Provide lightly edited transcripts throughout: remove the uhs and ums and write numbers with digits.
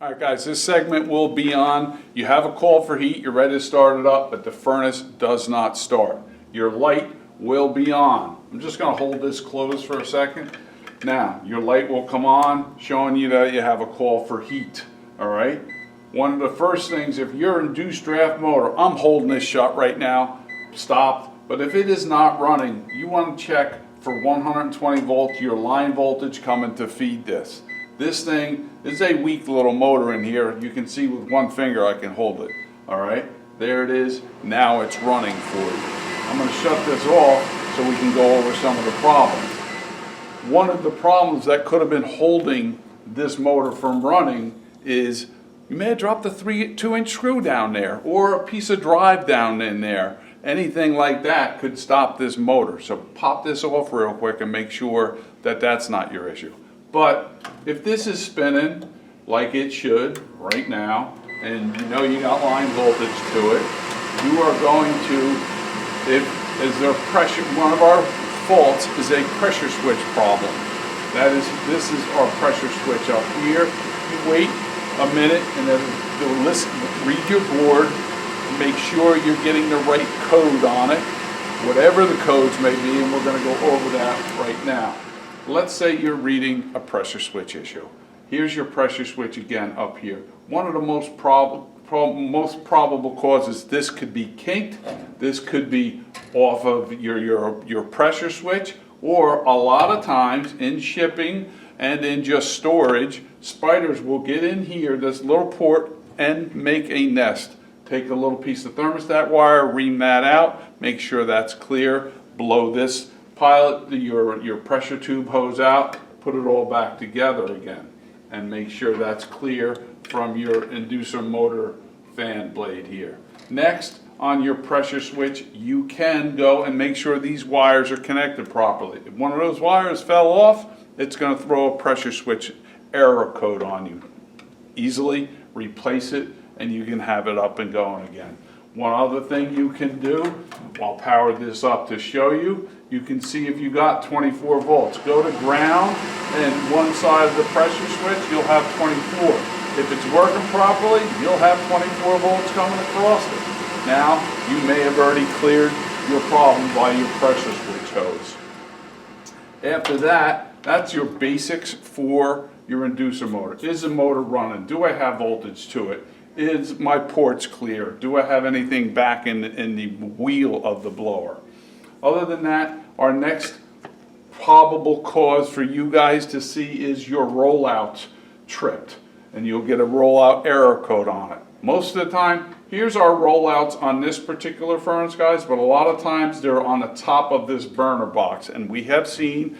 All right, guys, this segment will be on. You have a call for heat, you're ready to start it up, but the furnace does not start. Your light will be on. I'm just going to hold this closed for a second. Now, your light will come on, showing you that you have a call for heat. All right? One of the first things, if you're induced draft motor, I'm holding this shut right now, stopped, but if it is not running, you want to check for 120 volts, your line voltage coming to feed this. This thing is a weak little motor in here. You can see with one finger I can hold it. All right, there it is. Now it's running for you. I'm going to shut this off so we can go over some of the problems. One of the problems that could have been holding this motor from running is you may have dropped a 2-inch screw down there or a piece of drive down in there. Anything like that could stop this motor. So pop this off real quick and make sure that that's not your issue. But if this is spinning like it should right now, and you know you got line voltage to it, you are going to, is there pressure, one of our faults is a pressure switch problem. This is our pressure switch up here. You wait a minute and then read your board, make sure you're getting the right code on it, whatever the codes may be, and we're going to go over that right now. Let's say you're reading a pressure switch issue. Here's your pressure switch again up here. One of the most probable causes, this could be kinked, this could be off of your pressure switch, or a lot of times in shipping and in just storage, spiders will get in here, this little port, and make a nest. Take a little piece of thermostat wire, ream that out, make sure that's clear, blow this pilot, your pressure tube hose out, put it all back together again, and make sure that's clear from your inducer motor fan blade here. Next, on your pressure switch, you can go and make sure these wires are connected properly. If one of those wires fell off, it's going to throw a pressure switch error code on you. Easily replace it and you can have it up and going again. One other thing you can do, I'll power this up to show you, you can see if you got 24 volts. Go to ground and one side of the pressure switch, you'll have 24. If it's working properly, you'll have 24 volts coming across it. Now, you may have already cleared your problem by your pressure switch hose. After that, that's your basics for your inducer motor. Is the motor running? Do I have voltage to it? Is my ports clear? Do I have anything back in the wheel of the blower? Other than that, our next probable cause for you guys to see is your rollout tripped, and you'll get a rollout error code on it. Most of the time, here's our rollouts on this particular furnace, guys, but a lot of times they're on the top of this burner box, and we have seen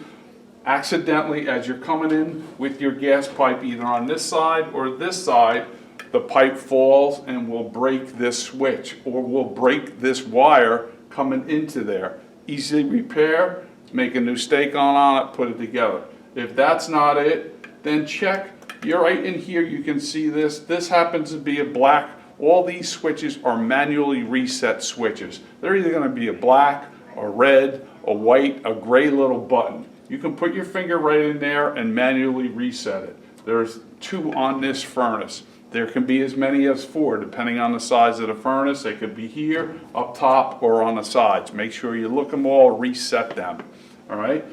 accidentally as you're coming in with your gas pipe either on this side or this side, the pipe falls and will break this switch or will break this wire coming into there. Easily repair, make a new stake on it, put it together. If that's not it, then check. You're right in here, you can see this. This happens to be a black. All these switches are manually reset switches. They're either going to be a black, a red, a white, a gray little button. You can put your finger right in there and manually reset it. There's 2 on this furnace. There can be as many as 4 depending on the size of the furnace. They could be here, up top, or on the sides. Make sure you look them all, reset them. All right?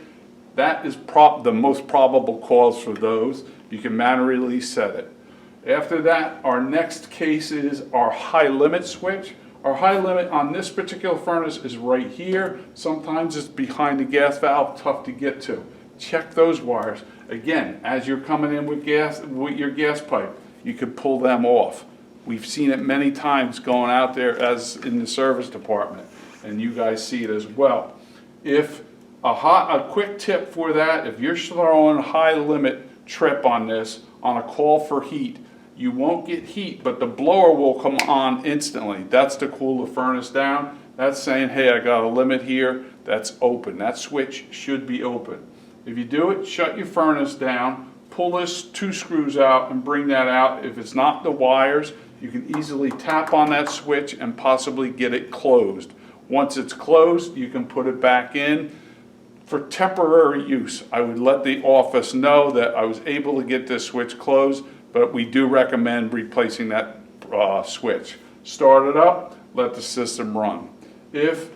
That is the most probable cause for those. You can manually set it. After that, our next case is our high limit switch. Our high limit on this particular furnace is right here. Sometimes it's behind the gas valve, tough to get to. Check those wires. Again, as you're coming in with your gas pipe, you could pull them off. We've seen it many times going out there as in the service department, and you guys see it as well. If a quick tip for that, if you're throwing a high limit trip on this on a call for heat, you won't get heat, but the blower will come on instantly. That's to cool the furnace down. That's saying, hey, I got a limit here. That's open. That switch should be open. If you do it, shut your furnace down, pull this 2 screws out and bring that out. If it's not the wires, you can easily tap on that switch and possibly get it closed. Once it's closed, you can put it back in. For temporary use, I would let the office know that I was able to get this switch closed, but we do recommend replacing that switch. Start it up, let the system run. If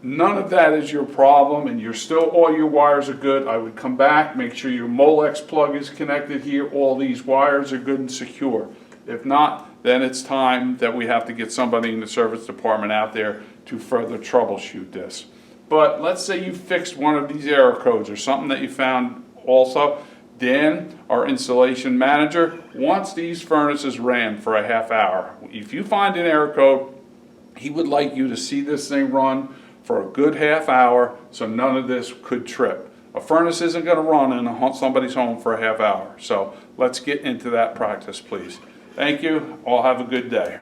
none of that is your problem and all your wires are good, I would come back, make sure your Molex plug is connected here, all these wires are good and secure. If not, then it's time that we have to get somebody in the service department out there to further troubleshoot this. But let's say you fixed one of these error codes or something that you found also. Dan, our installation manager, wants these furnaces ran for a half hour. If you find an error code, he would like you to see this thing run for a good half hour so none of this could trip. A furnace isn't going to run in somebody's home for a half hour. So let's get into that practice, please. Thank you. All have a good day.